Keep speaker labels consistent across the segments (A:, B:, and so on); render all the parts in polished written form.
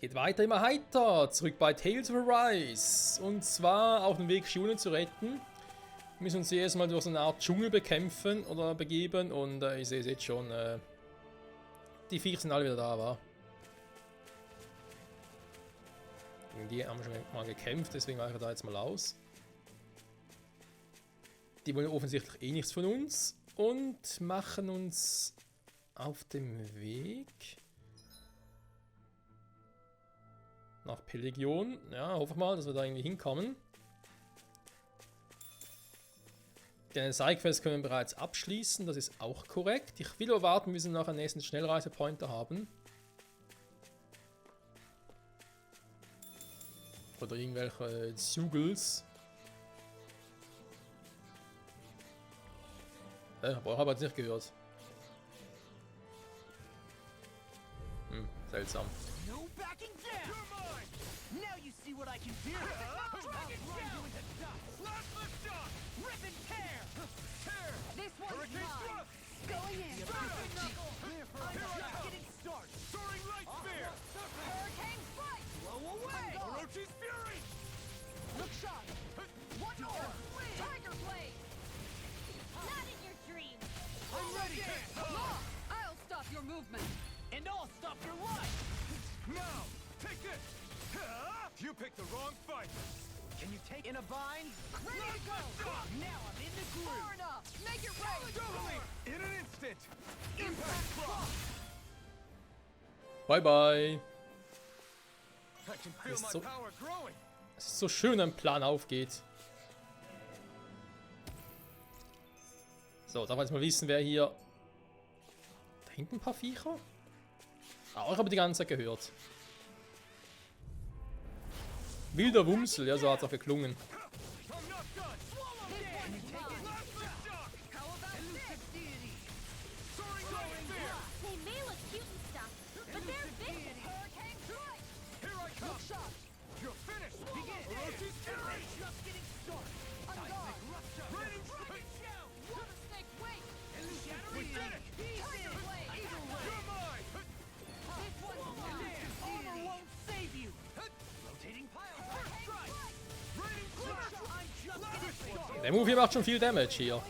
A: geht weiter, immer heiter. Zurück bei Tales of Arise. Und zwar auf dem Weg, Schulen zu retten. Wir müssen uns erstmal durch so eine Art Dschungel bekämpfen oder begeben. Und ich sehe es jetzt schon. Die Viecher sind alle wieder da, wa? Gegen die haben wir schon mal gekämpft, deswegen weichen wir da jetzt mal aus. Die wollen offensichtlich eh nichts von uns. Und machen uns auf dem Weg nach Pelegion. Ja, hoffe ich mal, dass wir da irgendwie hinkommen. Den Sidequest können wir bereits abschließen, das ist auch korrekt. Ich will aber warten, bis wir noch einen nächsten Schnellreisepointer haben. Oder irgendwelche Zugels. Aber ich habe jetzt nicht gehört. Seltsam.
B: I'll stop your movement. And I'll stop your life!
C: Now, take this! You picked the wrong fight! Can you take in a bind?
B: Ready to go! Now I'm in the groove! Far enough! Make it right!
C: Totally! In an instant! Impact cross!
A: Bye bye!
C: I can feel my power growing!
A: Es ist so schön, wenn ein Plan aufgeht. So, darf man jetzt mal wissen, wer hier... Da hinten ein paar Viecher? Auch aber die ganze Zeit gehört. Wilder Wumsel, ja, so hat es auch geklungen. Der Move hier macht schon viel Damage hier.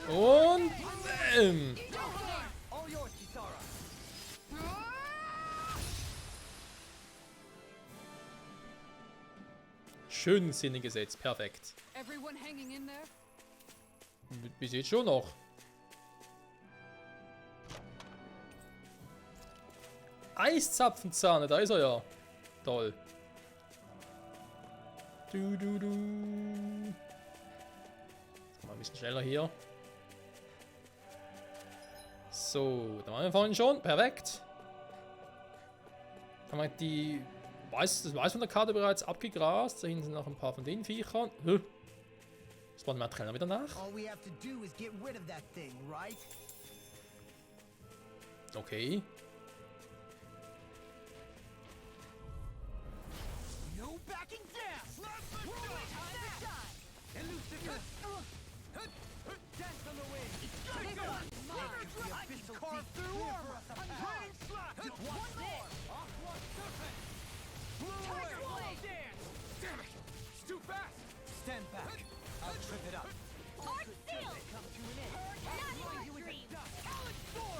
A: Und schön Sinne gesetzt, perfekt. Bis jetzt schon noch. Eiszapfenzahn, da ist er ja. Toll. Du. Mal ein bisschen schneller hier. So, da waren wir vorhin schon. Perfekt. Haben wir die weiß von der Karte bereits abgegrast. Da hinten sind noch ein paar von den Viechern. Das war der Trainer wieder nach. Okay.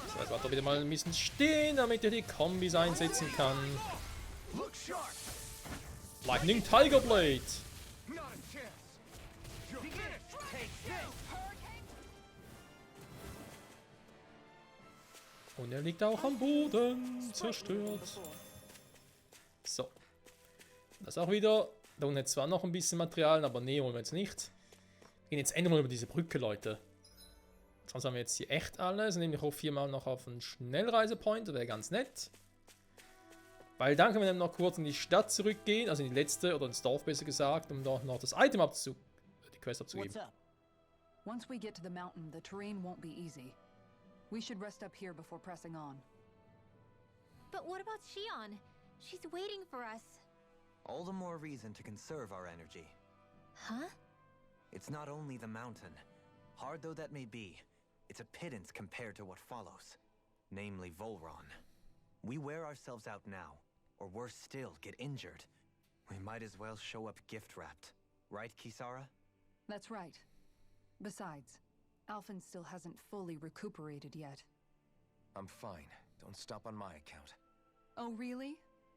A: So, jetzt warte wieder mal ein bisschen stehen, damit er die Kombis einsetzen kann. Lightning Tiger Blade. Und er liegt auch am Boden, zerstört. So. Das auch wieder. Da unten zwar noch ein bisschen Material, aber nee, wollen wir jetzt nicht. Wir gehen jetzt endlich mal über diese Brücke, Leute. Sonst haben wir jetzt hier echt alles. Nämlich auch 4-mal noch auf einen Schnellreisepoint. Das wäre ganz nett. Weil dann können wir dann noch kurz in die Stadt zurückgehen. Also in die letzte, oder ins Dorf besser gesagt, um dort noch das Item die Quest abzugeben.
D: What's up? Once we get to the mountain, the terrain won't be easy. We should rest up here before pressing on.
E: But what about Shion? She's waiting for us.
F: All the more reason to conserve our energy.
E: Huh?
F: It's not only the mountain. Hard though that may be, it's a pittance compared to what follows. Namely Volron. We wear ourselves out now, or worse still, get injured. We might as well show up gift-wrapped. Right, Kisara?
D: That's right. Besides, Alphen still hasn't fully recuperated yet.
C: I'm fine. Don't stop on my account.
D: Oh, really?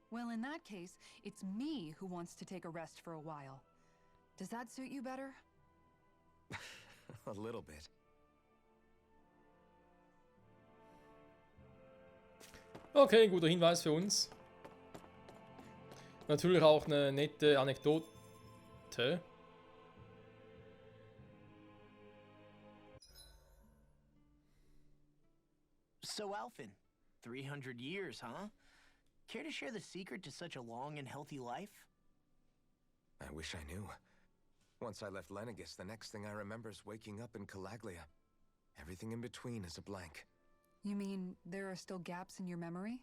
D: Well, in that case, it's me who wants to take a rest for a while. Does that suit you better?
C: A little bit.
A: Okay, guter Hinweis für uns. Natürlich auch eine nette Anekdote.
G: So, Alphen, 300 years, huh? Care to share the secret to such a long and healthy life?
C: I wish I knew. Once I left Lenegis, the next thing I remember is waking up in Calaglia. Everything in between is a blank.
D: You mean there are still gaps in your memory?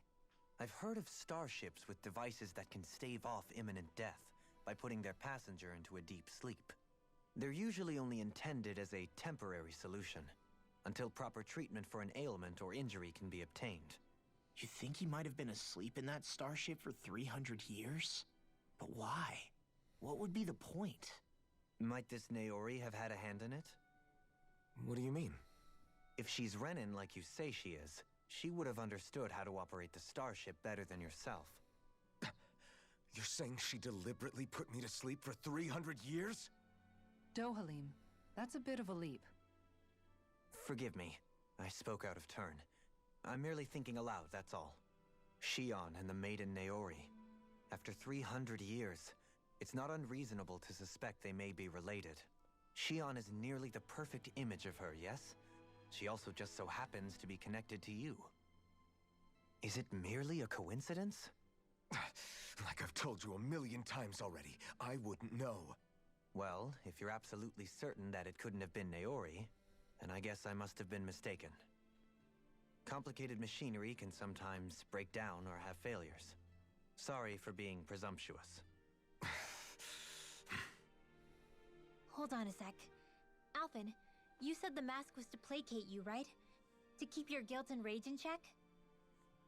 F: I've heard of starships with devices that can stave off imminent death by putting their passenger into a deep sleep. They're usually only intended as a temporary solution, until proper treatment for an ailment or injury can be obtained.
G: You think he might have been asleep in that starship for 300 years? But why? What would be the point?
F: Might this Naori have had a hand in it?
C: What do you mean?
F: If she's Renin like you say she is, she would have understood how to operate the starship better than yourself.
C: You're saying she deliberately put me to sleep for 300 years?
D: Dohalim, that's a bit of a leap.
F: Forgive me, I spoke out of turn. I'm merely thinking aloud, that's all. Shion and the maiden Naori. After 300 years, it's not unreasonable to suspect they may be related. Shion is nearly the perfect image of her, yes? She also just so happens to be connected to you. Is it merely a coincidence?
C: Like I've told you a million times already, I wouldn't know.
F: Well, if you're absolutely certain that it couldn't have been Naori, then I guess I must have been mistaken. Complicated machinery can sometimes break down or have failures. Sorry for being presumptuous.
E: Hold on a sec. Alphen, you said the mask was to placate you, right? To keep your guilt and rage in check?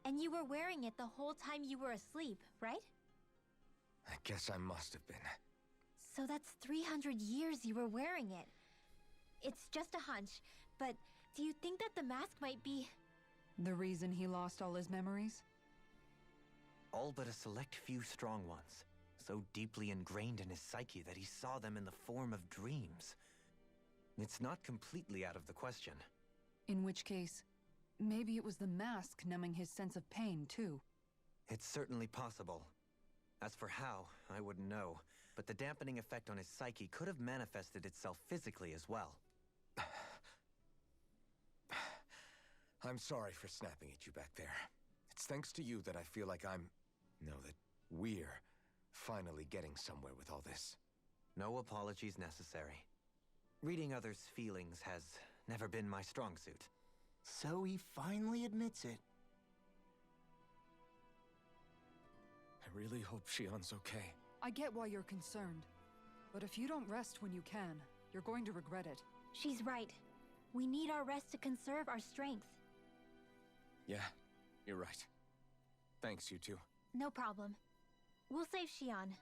E: And you were wearing it the whole time you were asleep, right?
C: I guess I must have been.
E: So that's 300 years you were wearing it. It's just a hunch, but do you think that the mask might be...
D: The reason he lost all his memories?
F: All but a select few strong ones, so deeply ingrained in his psyche that he saw them in the form of dreams. It's not completely out of the question.
D: In which case, maybe it was the mask numbing his sense of pain, too.
F: It's certainly possible. As for how, I wouldn't know, but the dampening effect on his psyche could have manifested itself physically as well.
C: I'm sorry for snapping at you back there. It's thanks to you that I feel like that we're finally getting somewhere with all this.
F: No apologies necessary. Reading others' feelings has never been my strong suit.
G: So he finally admits it.
C: I really hope Shion's okay.
D: I get why you're concerned. But if you don't rest when you can, you're going to regret it.
E: She's right. We need our rest to conserve our strength.
C: Yeah, you're right. Thanks, you two.
E: No problem. We'll save Shion.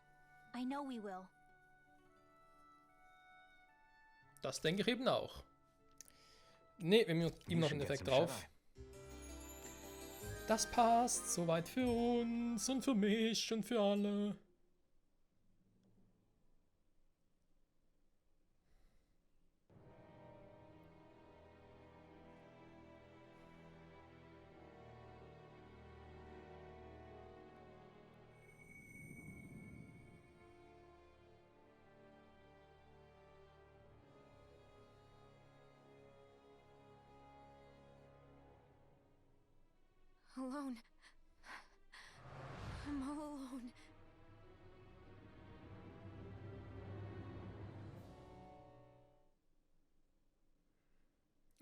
E: I know we will.
A: Das denke ich eben auch. Ne, wir haben ihm noch einen Effekt drauf. Das passt soweit für uns und für mich und für alle.
D: Alone. I'm all alone.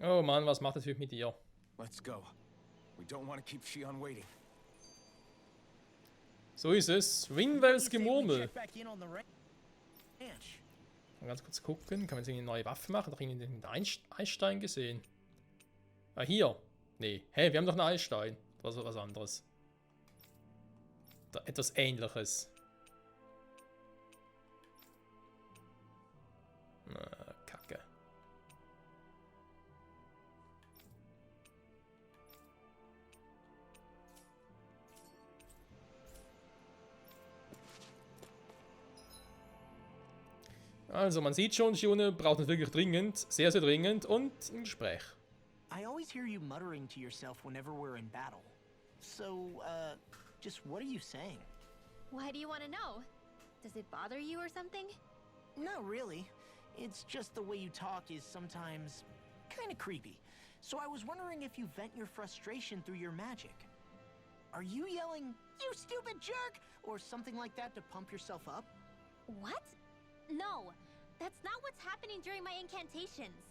A: Oh Mann, was macht das Typ mit dir?
C: Let's go. We don't want to keep Shion waiting.
A: So ist es. Ringwells Gemurmel.
G: Check back in on the ranch.
A: Mal ganz kurz gucken. Kann man jetzt irgendwie eine neue Waffe machen? Doch irgendwie den Eisstein gesehen. Ah, hier. Nee. Hä, wir haben doch einen Eisstein. Was anderes. Da, etwas Ähnliches. Na, Kacke. Also, man sieht schon, Shione braucht es wirklich dringend, sehr, sehr dringend und ein Gespräch.
G: I always hear you muttering to yourself whenever we're in battle. So, just what are you saying?
E: Why do you want to know? Does it bother you or something?
G: Not really. It's just the way you talk is sometimes kind of creepy. So I was wondering if you vent your frustration through your magic. Are you yelling, "You stupid jerk," or something like that to pump yourself up?
E: What? No, that's not what's happening during my incantations.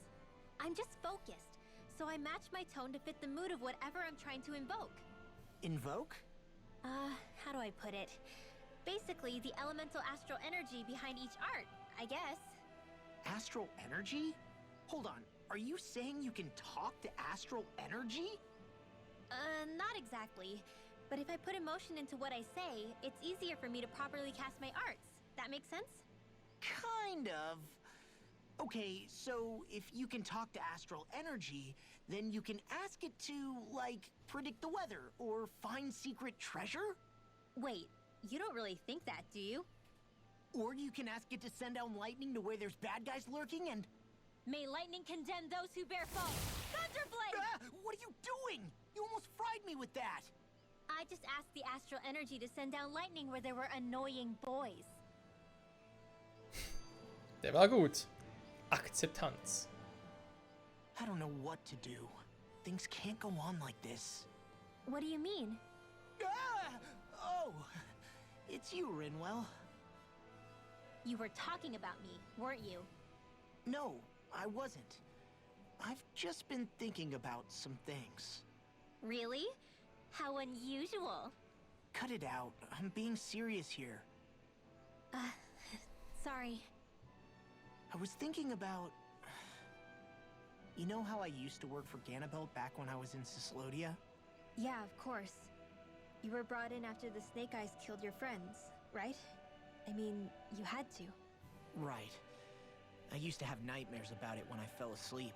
E: I'm just focused, so I match my tone to fit the mood of whatever I'm trying to invoke.
G: Invoke?
E: How do I put it? Basically, the elemental astral energy behind each art, I guess.
G: Astral energy? Hold on, are you saying you can talk to astral energy?
E: Not exactly. But if I put emotion into what I say, it's easier for me to properly cast my arts. That makes sense?
G: Kind of. Okay, so if you can talk to astral energy, then you can ask it to, like, predict the weather or find secret treasure?
E: Wait, you don't really think that, do you?
G: Or you can ask it to send down lightning to where there's bad guys lurking and...
E: May lightning condemn those who bear false! Thunderblade!
G: Ah, what are you doing? You almost fried me with that!
E: I just asked the astral energy to send down lightning where there were annoying boys.
A: Der war gut. Akzeptanz.
G: I don't know what to do. Things can't go on like this.
E: What do you mean?
G: Ah! Oh, it's you, Rinwell.
E: You were talking about me, weren't you?
G: No, I wasn't. I've just been thinking about some things.
E: Really? How unusual.
G: Cut it out. I'm being serious here.
E: Sorry.
G: I was thinking about... You know how I used to work for Ganabelt back when I was in Cyslodia?
E: Yeah, of course. You were brought in after the Snake Eyes killed your friends, right? I mean, you had to.
G: Right. I used to have nightmares about it when I fell asleep.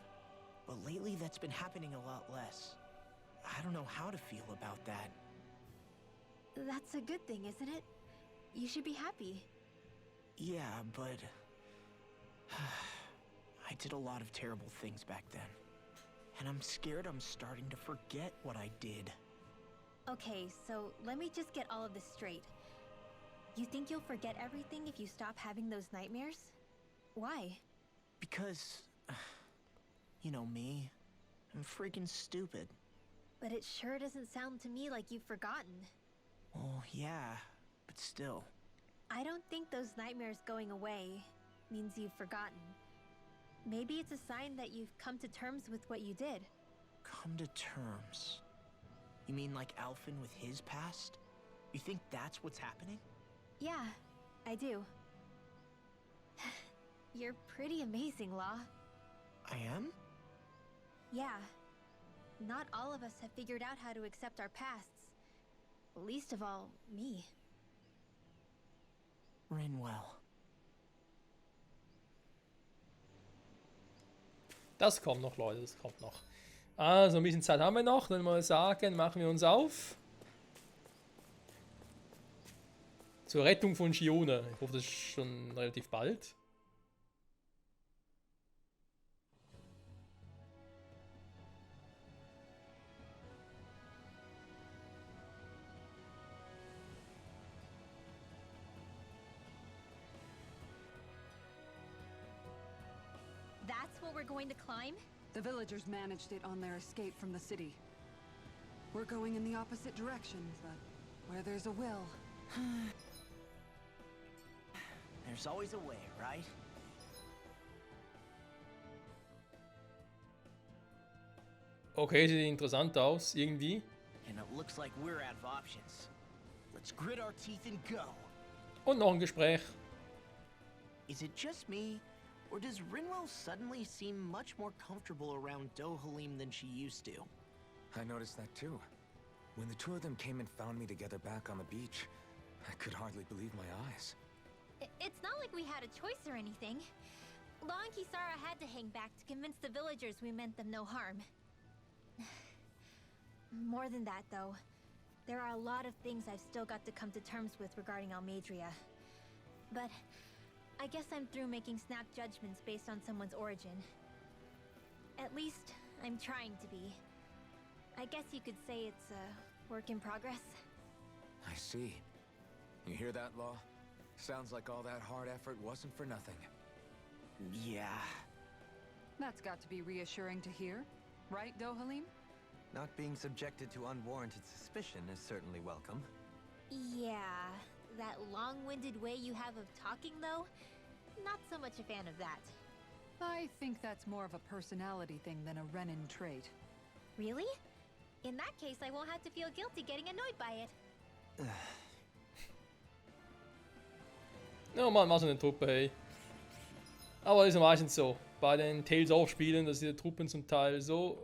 G: But lately that's been happening a lot less. I don't know how to feel about that.
E: That's a good thing, isn't it? You should be happy.
G: Yeah, but... I did a lot of terrible things back then. And I'm scared I'm starting to forget what I did.
E: Okay, so let me just get all of this straight. You think you'll forget everything if you stop having those nightmares? Why?
G: Because... You know me. I'm freaking stupid.
E: But it sure doesn't sound to me like you've forgotten.
G: Well, yeah, but still.
E: I don't think those nightmares going away means you've forgotten. Maybe it's a sign that you've come to terms with what you did.
G: Come to terms? You mean like Alphen with his past? You think that's what's happening?
E: Yeah, I do. You're pretty amazing, Law.
G: I am?
E: Yeah. Not all of us have figured out how to accept our pasts. Least of all, me.
G: Rinwell.
A: Das kommt noch, Leute, das kommt noch. Also, ein bisschen Zeit haben wir noch. Dann mal sagen, machen wir uns auf. Zur Rettung von Shione. Ich hoffe, das ist schon relativ bald.
E: That's what we're going to climb?
D: The villagers managed it on their escape from the city. We're going in the opposite directions, but where there's a will.
G: There's always a way, right?
A: Okay, sieht interessant aus, irgendwie.
G: And it looks like we're out of options. Let's grit our teeth and go.
A: Und noch ein Gespräch.
G: Is it just me, or does Rinwell suddenly seem much more comfortable around Dohalim than she used to?
C: I noticed that too. When the two of them came and found me together back on the beach, I could hardly believe my eyes.
E: It's not like we had a choice or anything. Law and Kisara had to hang back to convince the villagers we meant them no harm. More than that, though, there are a lot of things I've still got to come to terms with regarding Almadria. But I guess I'm through making snap judgments based on someone's origin. At least, I'm trying to be. I guess you could say it's a work in progress.
C: I see. You hear that, Law? Sounds like all that hard effort wasn't for nothing.
G: Yeah.
D: That's got to be reassuring to hear, right, Dohalim?
F: Not being subjected to unwarranted suspicion is certainly welcome.
E: Yeah, that long-winded way you have of talking, though, not so much a fan of that.
D: I think that's more of a personality thing than a Renin trait.
E: Really? In that case, I won't have to feel guilty getting annoyed by it.
A: Ja, man, was eine Truppe, hey. Aber das ist ja meistens so. Bei den Tales-of-Spielen, dass die Truppen zum Teil so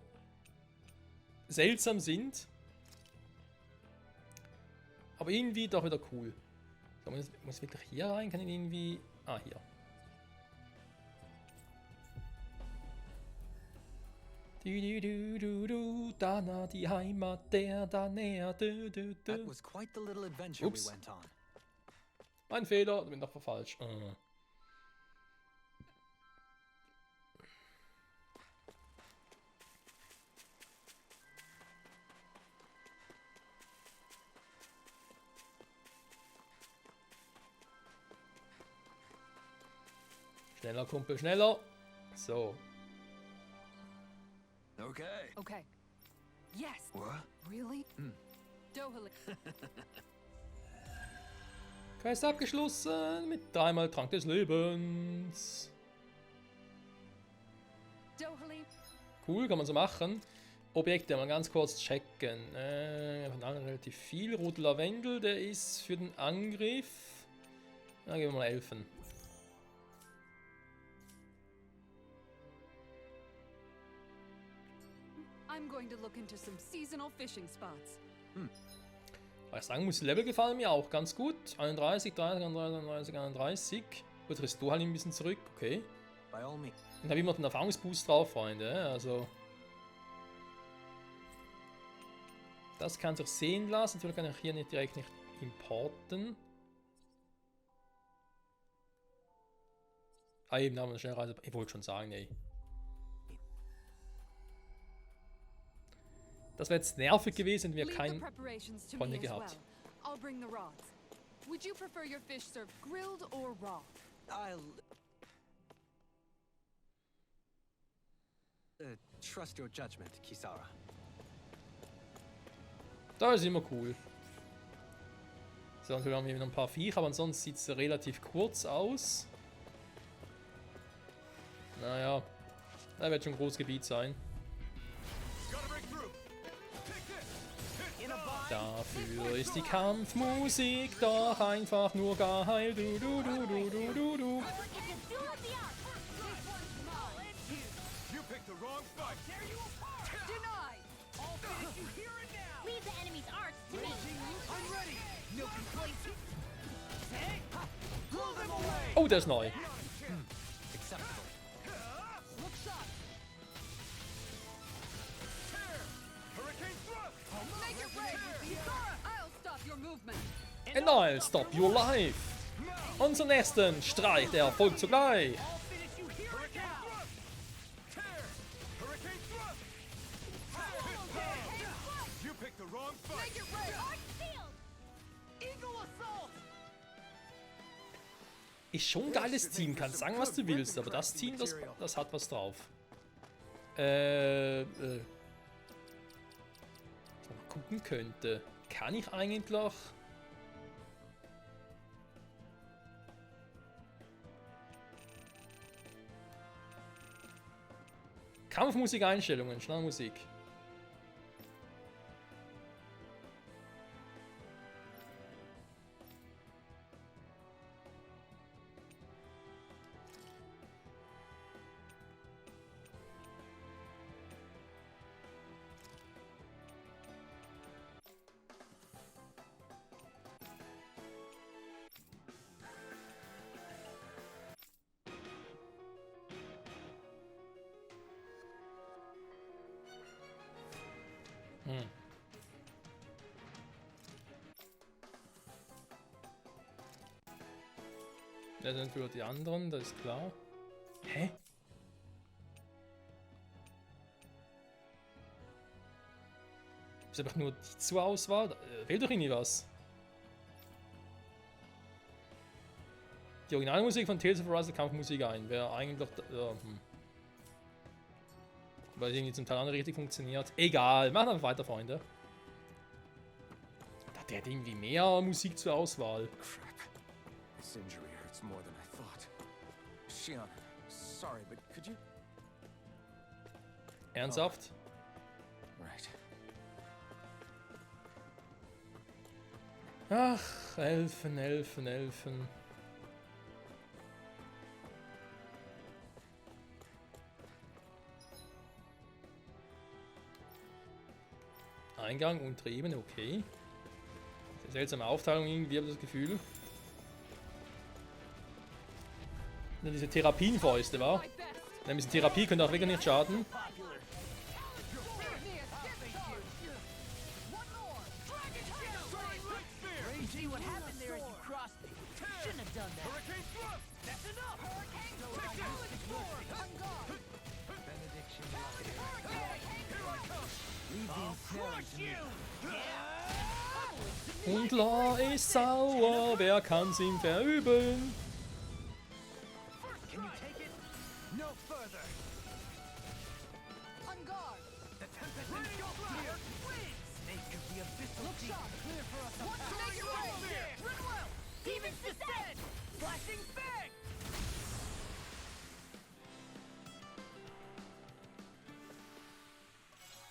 A: seltsam sind. Aber irgendwie doch wieder cool. So, muss ich wirklich hier rein? Kann ich irgendwie... Ah, hier. Da die Heimat, da näher.
F: That was quite the little adventure
A: Ups.
F: we went on.
A: Mein Fehler, bin doch falsch. Schneller, Kumpel, schneller. So.
F: Okay.
D: Okay. Yes.
F: What?
D: Really? Dohalim.
A: Quest abgeschlossen mit 3-mal Trank des Lebens.
D: Dohalim.
A: Cool, kann man so machen. Objekte mal ganz kurz checken. Von allen relativ viel. Rote Lavendel, der ist für den Angriff. Na, geben wir mal Elfen.
D: I'm going to look into some seasonal fishing spots.
A: Ich sagen muss, Level gefallen mir auch ganz gut. 31, 30, 31, 31. Gut, riss du halt ein bisschen zurück, okay.
F: By all means.
A: Und habe immer den Erfahrungsboost drauf, Freunde. Also. Das kann sich sehen lassen. Natürlich kann ich hier nicht direkt nicht importen. Ah, eben haben wir eine Schnellreise. Ich wollte schon sagen, ey. Das wäre jetzt nervig gewesen, wenn wir kein Freunde gehabt.
D: I'll bring the rods. Would you prefer your fish served grilled or raw?
F: I'll... trust your judgment, Kisara.
A: Das ist immer cool. So, und wir haben hier noch ein paar Viecher, aber ansonsten sieht es relativ kurz aus. Naja, da wird schon ein großes Gebiet sein. Dafür ist die Kampfmusik doch einfach nur geil. Du, du, du, du, du, du, du.
E: Leave the enemy's arts to me.
A: Oh, der ist neu.
F: Acceptable.
A: And I'll stop your life. Unseren nächsten Streich, der folgt zugleich. Ist schon ein geiles Team, kannst sagen, was du willst, aber das Team, das hat was drauf. gucken könnte. Kann ich eigentlich... Kampfmusik-Einstellungen, Schnellmusik. Das sind für die anderen, das ist klar. Hä? Ist einfach nur die zur Auswahl? Fehlt doch irgendwie was. Die Originalmusik von Tales of Arise Kampfmusik ein. Wäre eigentlich... Weil irgendwie zum Teil auch nicht richtig funktioniert. Egal, machen wir weiter, Freunde. Der hat irgendwie mehr Musik zur Auswahl.
C: Crap. This injury hurts more than I thought. Shion, sorry, but could you...
A: Ernsthaft?
C: Right.
A: Ach, Elfen, Elfen, Elfen. Eingang, untere Ebene, okay. Seltsame Aufteilung irgendwie, habe ich das Gefühl. Dann diese Therapienfäuste, wa? Ein bisschen Therapie könnte auch wirklich nicht schaden. Und La ist sauer, wer kann's ihm verübeln?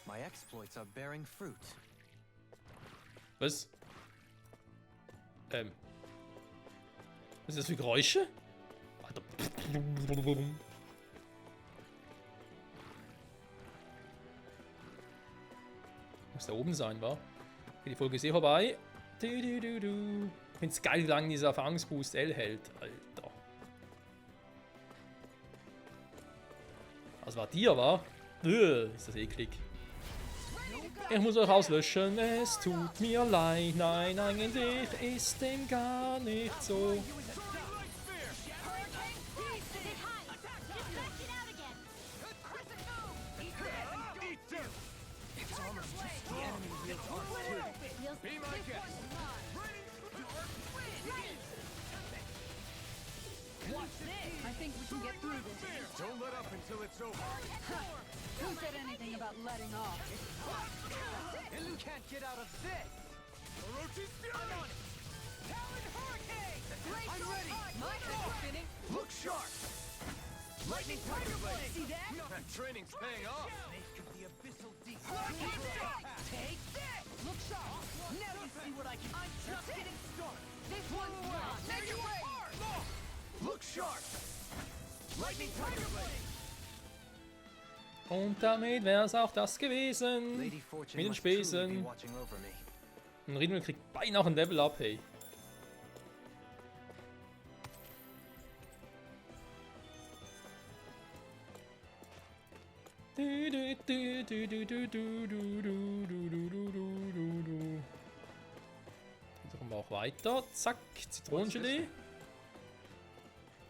F: My exploits are bearing fruit.
A: Was? Was ist das für Geräusche? Alter. Muss da oben sein, wa? Okay, die Folge ist eh vorbei. Ich find's geil, wie lange dieser Erfahrungsboost L hält. Alter. Was war dir, wa? Ist das eklig. Ich muss euch auslöschen, es tut mir leid. Nein, eigentlich ist dem gar nicht so.
D: I think we can get through this.
C: Don't let up until it's over.
D: Who said anything about letting off?
G: And you can't get out of this!
C: Orochi's fury!
B: Talon Hurricane!
G: I'm ready!
B: My head's spinning!
C: Look sharp!
G: Lightning Tiger Blade!
B: See that?
C: That training's paying off!
G: Snake of the Abyssal Deep!
B: Hurricane strike!
G: Take this!
B: Look sharp!
G: Now you see what I can... I'm just getting started!
B: This one's mine!
G: Take it away!
C: Look sharp! Lightning Tiger Blade!
A: Und damit wäre es auch das gewesen.
F: Lady Fortune
A: Mit den
F: must truly be
A: Spesen.
F: watching over me.
A: Und Riedmüll kriegt beinahe ein Level up, hey. Jetzt kommen wir auch weiter. Zack, Zitronengelee.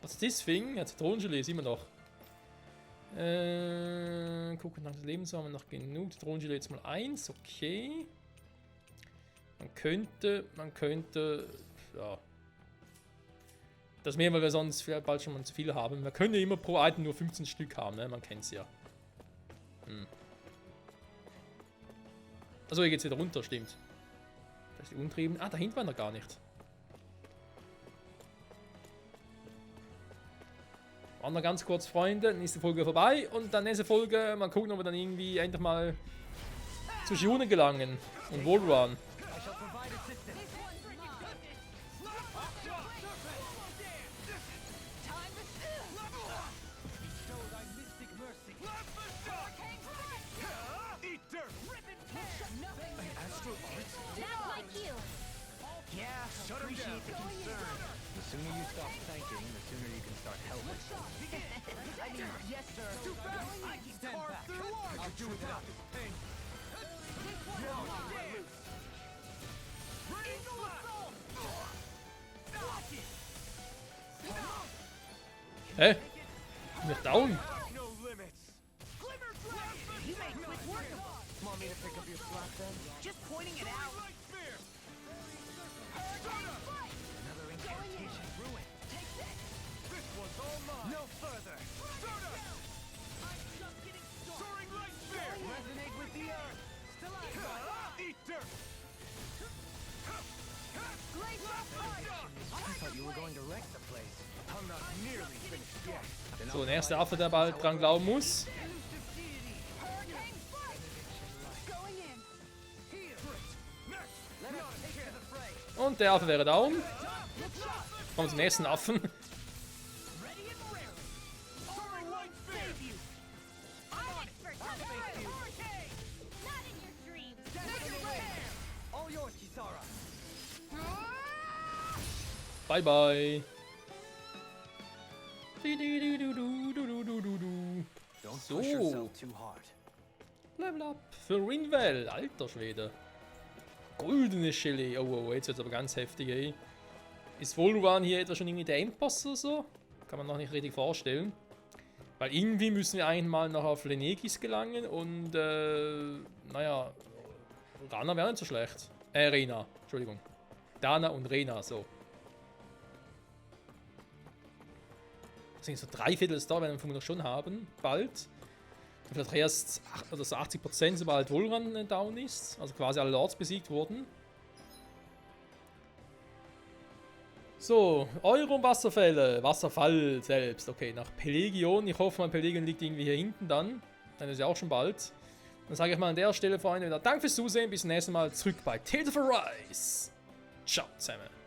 A: Was ist das Ding? Ja, Zitronengelee, sieht man doch. Gucken nach dem Leben, so haben wir noch genug. Zitronengelee jetzt mal 1, okay. Man könnte, ja. Das mehr, weil wir sonst bald schon mal zu viel haben. Wir können ja immer pro Item nur 15 Stück haben, ne? Man kennt's ja. Achso, hier geht's wieder runter, stimmt. Da ist die Untrieben. Ah, da hinten war noch gar nicht. Waren noch ganz kurz, Freunde. Dann ist die Folge vorbei. Und dann nächste Folge, mal gucken, ob wir dann irgendwie endlich mal zu Shionen gelangen. Und Wallrun.
G: Appreciate the concern.
F: The sooner you stop thanking, the sooner you can start helping.
G: I mean, yes, sir. Too fast. I can stand back. I could do without this pain.
A: Hä? Nicht down?
C: No limits.
G: You made quick work of us. Want me to pick up your slack then? Just pointing it out. Another incantation ruined. Take this.
C: This one's all mine.
G: No further.
C: I'm just getting started. Soaring light spear.
G: Resonate with the earth. Still alive.
C: Eat dirt.
G: I thought you were going to wreck the place.
C: I'm not nearly finished yet.
A: So, der erste Affe, der bald dran glauben muss. Und der Affe wäre down. Kommen zum nächsten Affen.
G: All yours, Kisara.
A: Bye bye.
F: Don't
A: So.
F: push yourself too hard.
A: Level up für Rinwell, alter Schwede. Goldene Chili. Oh, jetzt wird's aber ganz heftig, ey. Ist Wallrun hier etwa schon irgendwie der Endboss oder so? Kann man noch nicht richtig vorstellen. Weil irgendwie müssen wir eigentlich mal noch auf Lenegis gelangen und, naja, Rana wäre nicht so schlecht. Rena, Entschuldigung. Dana und Rena, so. Das sind so 3/4 des Story, werden wir vermutlich schon haben, bald. Und vielleicht erst oder so 80%, sobald Wallrun down ist. Also quasi alle Lords besiegt wurden. So, Euro Wasserfälle. Wasserfall selbst. Okay, nach Pelegion. Ich hoffe mal, Pelegion liegt irgendwie hier hinten dann. Dann ist ja auch schon bald. Dann sage ich mal an der Stelle, Freunde, wieder Danke fürs Zusehen. Bis zum nächsten Mal zurück bei Tales of Arise. Ciao zusammen.